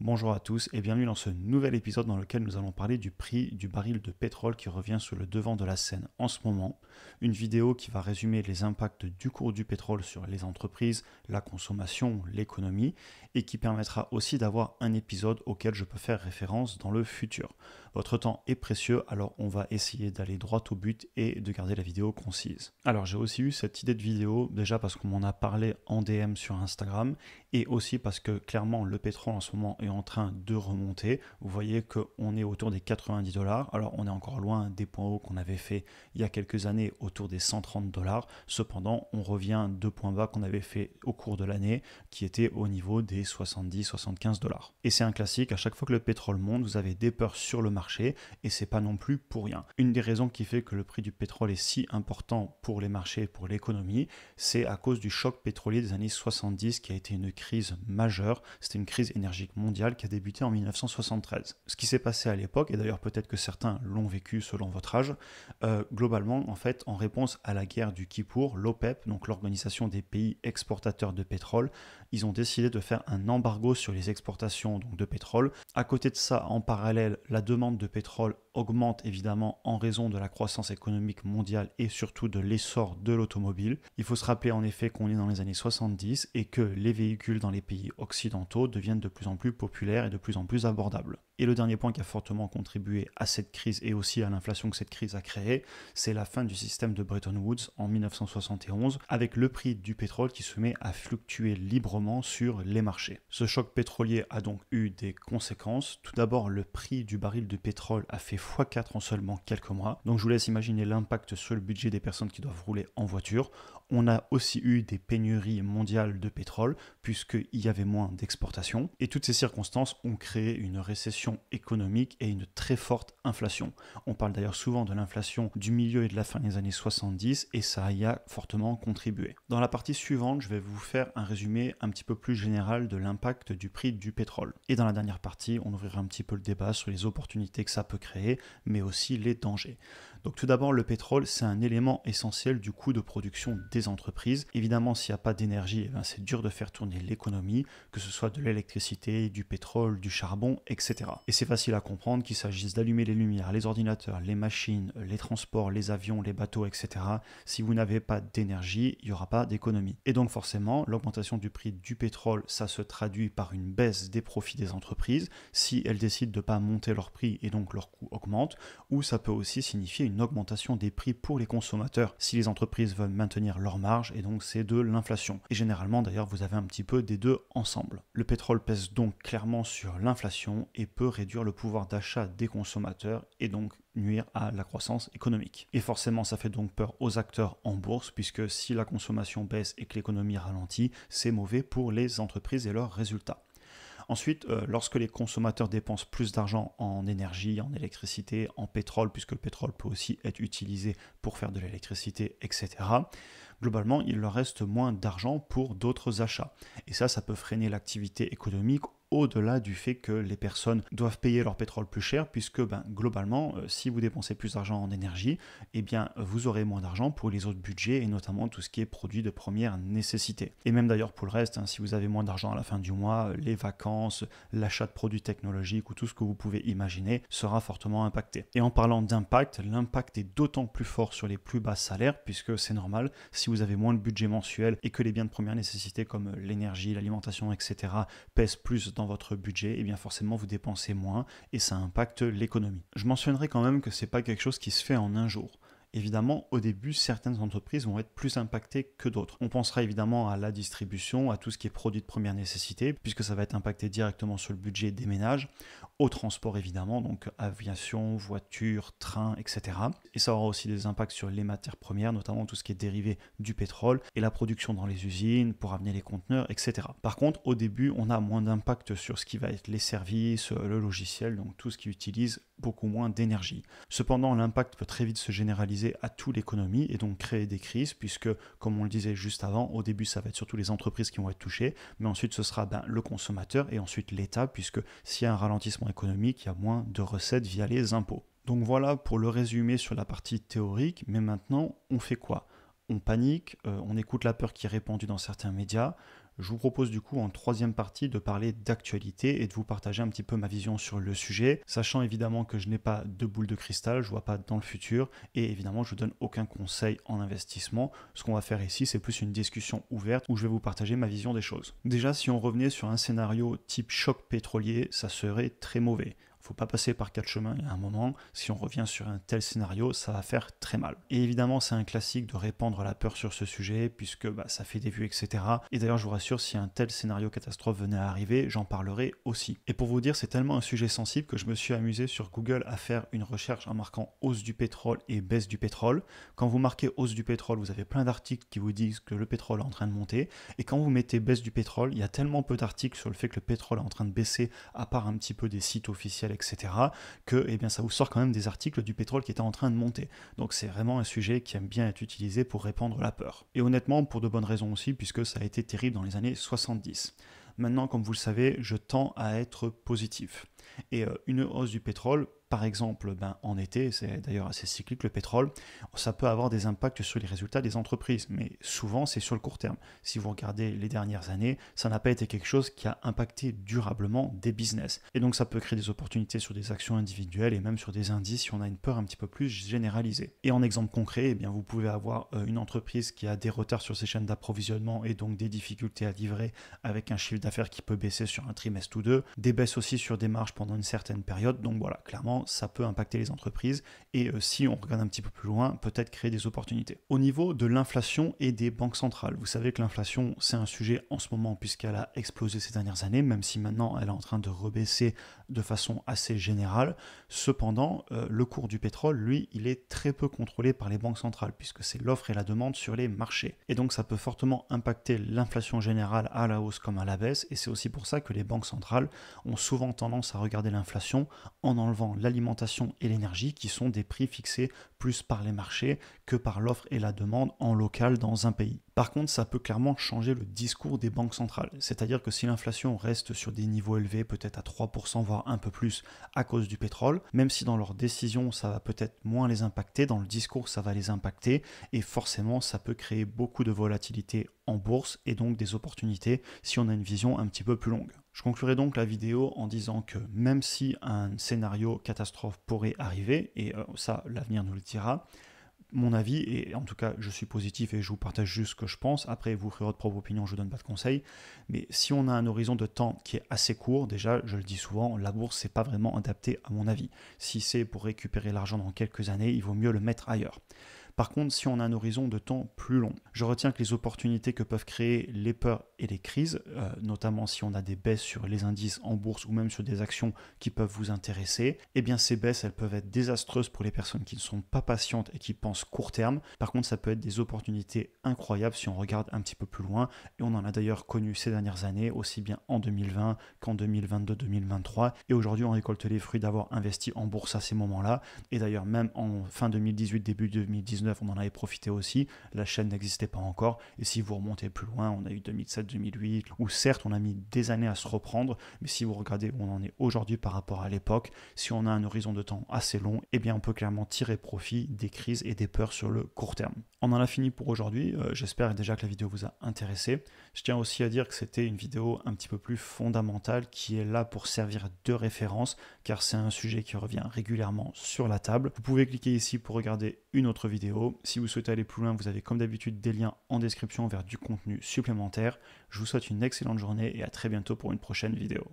Bonjour à tous et bienvenue dans ce nouvel épisode dans lequel nous allons parler du prix du baril de pétrole qui revient sur le devant de la scène en ce moment. Une vidéo qui va résumer les impacts du cours du pétrole sur les entreprises, la consommation, l'économie et qui permettra aussi d'avoir un épisode auquel je peux faire référence dans le futur. Votre temps est précieux, alors on va essayer d'aller droit au but et de garder la vidéo concise. Alors j'ai aussi eu cette idée de vidéo déjà parce qu'on m'en a parlé en DM sur Instagram et aussi parce que clairement le pétrole en ce moment est en train de remonter. Vous voyez qu'on est autour des 90 $. Alors on est encore loin des points hauts qu'on avait fait il y a quelques années autour des 130 $. Cependant, on revient de points bas qu'on avait fait au cours de l'année qui étaient au niveau des 70-75 $. Et c'est un classique, à chaque fois que le pétrole monte, vous avez des peurs sur le marché et c'est pas non plus pour rien. Une des raisons qui fait que le prix du pétrole est si important pour les marchés et pour l'économie, c'est à cause du choc pétrolier des années 70 qui a été une crise majeure. C'était une crise énergique mondiale qui a débuté en 1973. Ce qui s'est passé à l'époque, et d'ailleurs peut-être que certains l'ont vécu selon votre âge, globalement en fait en réponse à la guerre du Kippour, l'OPEP, donc l'organisation des pays exportateurs de pétrole, ils ont décidé de faire un embargo sur les exportations donc, de pétrole. À côté de ça, en parallèle, la demande de pétrole augmente évidemment en raison de la croissance économique mondiale et surtout de l'essor de l'automobile. Il faut se rappeler en effet qu'on est dans les années 70 et que les véhicules dans les pays occidentaux deviennent de plus en plus populaires et de plus en plus abordables. Et le dernier point qui a fortement contribué à cette crise et aussi à l'inflation que cette crise a créée, c'est la fin du système de Bretton Woods en 1971 avec le prix du pétrole qui se met à fluctuer librement sur les marchés. Ce choc pétrolier a donc eu des conséquences. Tout d'abord, le prix du baril de pétrole a fait x4 en seulement quelques mois. Donc je vous laisse imaginer l'impact sur le budget des personnes qui doivent rouler en voiture. On a aussi eu des pénuries mondiales de pétrole puisqu'il y avait moins d'exportations. Et toutes ces circonstances ont créé une récession économique et une très forte inflation. On parle d'ailleurs souvent de l'inflation du milieu et de la fin des années 70 et ça y a fortement contribué. Dans la partie suivante, je vais vous faire un résumé un petit peu plus général de l'impact du prix du pétrole. Et dans la dernière partie, on ouvrira un petit peu le débat sur les opportunités que ça peut créer, mais aussi les dangers. Donc tout d'abord, le pétrole, c'est un élément essentiel du coût de production des entreprises. Évidemment, s'il n'y a pas d'énergie, c'est dur de faire tourner l'économie, que ce soit de l'électricité, du pétrole, du charbon, etc. Et c'est facile à comprendre qu'il s'agisse d'allumer les lumières, les ordinateurs, les machines, les transports, les avions, les bateaux, etc. Si vous n'avez pas d'énergie, il n'y aura pas d'économie. Et donc forcément, l'augmentation du prix du pétrole, ça se traduit par une baisse des profits des entreprises si elles décident de ne pas monter leur prix et donc leur coût augmente, ou ça peut aussi signifier une augmentation des prix pour les consommateurs si les entreprises veulent maintenir leur marge et donc c'est de l'inflation. Et généralement d'ailleurs vous avez un petit peu des deux ensemble. Le pétrole pèse donc clairement sur l'inflation et peut réduire le pouvoir d'achat des consommateurs et donc nuire à la croissance économique. Et forcément ça fait donc peur aux acteurs en bourse puisque si la consommation baisse et que l'économie ralentit, c'est mauvais pour les entreprises et leurs résultats. Ensuite, lorsque les consommateurs dépensent plus d'argent en énergie, en électricité, en pétrole, puisque le pétrole peut aussi être utilisé pour faire de l'électricité, etc., globalement, il leur reste moins d'argent pour d'autres achats. Et ça peut freiner l'activité économique au-delà du fait que les personnes doivent payer leur pétrole plus cher, puisque globalement, si vous dépensez plus d'argent en énergie, vous aurez moins d'argent pour les autres budgets, et notamment tout ce qui est produit de première nécessité. Et même d'ailleurs pour le reste, si vous avez moins d'argent à la fin du mois, les vacances, l'achat de produits technologiques ou tout ce que vous pouvez imaginer sera fortement impacté. Et en parlant d'impact, l'impact est d'autant plus fort sur les plus bas salaires, puisque c'est normal, si vous avez moins de budget mensuel et que les biens de première nécessité comme l'énergie, l'alimentation, etc. pèsent plus dans votre budget, et bien forcément vous dépensez moins et ça impacte l'économie. Je mentionnerai quand même que c'est pas quelque chose qui se fait en un jour. Évidemment, au début, certaines entreprises vont être plus impactées que d'autres. On pensera évidemment à la distribution, à tout ce qui est produit de première nécessité, puisque ça va être impacté directement sur le budget des ménages, au transport évidemment, donc aviation, voiture, train, etc. Et ça aura aussi des impacts sur les matières premières, notamment tout ce qui est dérivé du pétrole, et la production dans les usines, pour amener les conteneurs, etc. Par contre, au début, on a moins d'impact sur ce qui va être les services, le logiciel, donc tout ce qui utilise beaucoup moins d'énergie. Cependant, l'impact peut très vite se généraliser à toute l'économie et donc créer des crises puisque, comme on le disait juste avant, au début ça va être surtout les entreprises qui vont être touchées, mais ensuite ce sera le consommateur et ensuite l'État puisque s'il y a un ralentissement économique, il y a moins de recettes via les impôts. Donc voilà pour le résumé sur la partie théorique, mais maintenant on fait quoi ? On panique, on écoute la peur qui est répandue dans certains médias. Je vous propose du coup en troisième partie de parler d'actualité et de vous partager un petit peu ma vision sur le sujet, sachant évidemment que je n'ai pas de boule de cristal, je ne vois pas dans le futur et évidemment je ne vous donne aucun conseil en investissement. Ce qu'on va faire ici, c'est plus une discussion ouverte où je vais vous partager ma vision des choses. Déjà, si on revenait sur un scénario type choc pétrolier, ça serait très mauvais. Il ne faut pas passer par quatre chemins à un moment. Si on revient sur un tel scénario, ça va faire très mal. Et évidemment, c'est un classique de répandre la peur sur ce sujet, puisque ça fait des vues, etc. Et d'ailleurs, je vous rassure, si un tel scénario catastrophe venait à arriver, j'en parlerai aussi. Et pour vous dire, c'est tellement un sujet sensible que je me suis amusé sur Google à faire une recherche en marquant hausse du pétrole et baisse du pétrole. Quand vous marquez hausse du pétrole, vous avez plein d'articles qui vous disent que le pétrole est en train de monter. Et quand vous mettez baisse du pétrole, il y a tellement peu d'articles sur le fait que le pétrole est en train de baisser, à part un petit peu des sites officiels, etc., que ça vous sort quand même des articles du pétrole qui était en train de monter. Donc c'est vraiment un sujet qui aime bien être utilisé pour répandre la peur. Et honnêtement, pour de bonnes raisons aussi, puisque ça a été terrible dans les années 70. Maintenant, comme vous le savez, je tends à être positif. Et une hausse du pétrole, par exemple en été, c'est d'ailleurs assez cyclique le pétrole, ça peut avoir des impacts sur les résultats des entreprises, mais souvent c'est sur le court terme. Si vous regardez les dernières années, ça n'a pas été quelque chose qui a impacté durablement des business. Et donc ça peut créer des opportunités sur des actions individuelles et même sur des indices si on a une peur un petit peu plus généralisée. Et en exemple concret, vous pouvez avoir une entreprise qui a des retards sur ses chaînes d'approvisionnement et donc des difficultés à livrer avec un chiffre d'affaires qui peut baisser sur un trimestre ou deux, des baisses aussi sur des marges pendant une certaine période. Donc voilà, clairement, ça peut impacter les entreprises et si on regarde un petit peu plus loin, peut-être créer des opportunités. Au niveau de l'inflation et des banques centrales, vous savez que l'inflation, c'est un sujet en ce moment puisqu'elle a explosé ces dernières années, même si maintenant elle est en train de rebaisser de façon assez générale. Cependant, le cours du pétrole, lui, il est très peu contrôlé par les banques centrales puisque c'est l'offre et la demande sur les marchés. Et donc ça peut fortement impacter l'inflation générale à la hausse comme à la baisse et c'est aussi pour ça que les banques centrales ont souvent tendance à regarder l'inflation en enlevant l'alimentation et l'énergie qui sont des prix fixés plus par les marchés que par l'offre et la demande en local dans un pays. Par contre, ça peut clairement changer le discours des banques centrales, c'est-à-dire que si l'inflation reste sur des niveaux élevés, peut-être à 3%, voire un peu plus à cause du pétrole, même si dans leurs décisions ça va peut-être moins les impacter, dans le discours ça va les impacter et forcément ça peut créer beaucoup de volatilité en bourse et donc des opportunités si on a une vision un petit peu plus longue. Je conclurai donc la vidéo en disant que même si un scénario catastrophe pourrait arriver, et ça l'avenir nous le dira, mon avis, et en tout cas je suis positif et je vous partage juste ce que je pense, après vous ferez votre propre opinion, je ne vous donne pas de conseils, mais si on a un horizon de temps qui est assez court, déjà je le dis souvent, la bourse c'est pas vraiment adapté à mon avis. Si c'est pour récupérer l'argent dans quelques années, il vaut mieux le mettre ailleurs. Par contre, si on a un horizon de temps plus long, je retiens que les opportunités que peuvent créer les peurs et les crises, notamment si on a des baisses sur les indices en bourse ou même sur des actions qui peuvent vous intéresser, eh bien ces baisses, elles peuvent être désastreuses pour les personnes qui ne sont pas patientes et qui pensent court terme. Par contre, ça peut être des opportunités incroyables si on regarde un petit peu plus loin. Et on en a d'ailleurs connu ces dernières années, aussi bien en 2020 qu'en 2022-2023. Et aujourd'hui, on récolte les fruits d'avoir investi en bourse à ces moments-là. Et d'ailleurs, même en fin 2018, début 2019, on en avait profité aussi, la chaîne n'existait pas encore, et si vous remontez plus loin, on a eu 2007-2008, où certes on a mis des années à se reprendre, mais si vous regardez où on en est aujourd'hui par rapport à l'époque, si on a un horizon de temps assez long, eh bien on peut clairement tirer profit des crises et des peurs sur le court terme. On en a fini pour aujourd'hui, j'espère déjà que la vidéo vous a intéressé. Je tiens aussi à dire que c'était une vidéo un petit peu plus fondamentale qui est là pour servir de référence, car c'est un sujet qui revient régulièrement sur la table. Vous pouvez cliquer ici pour regarder une autre vidéo. Si vous souhaitez aller plus loin, vous avez comme d'habitude des liens en description vers du contenu supplémentaire. Je vous souhaite une excellente journée et à très bientôt pour une prochaine vidéo.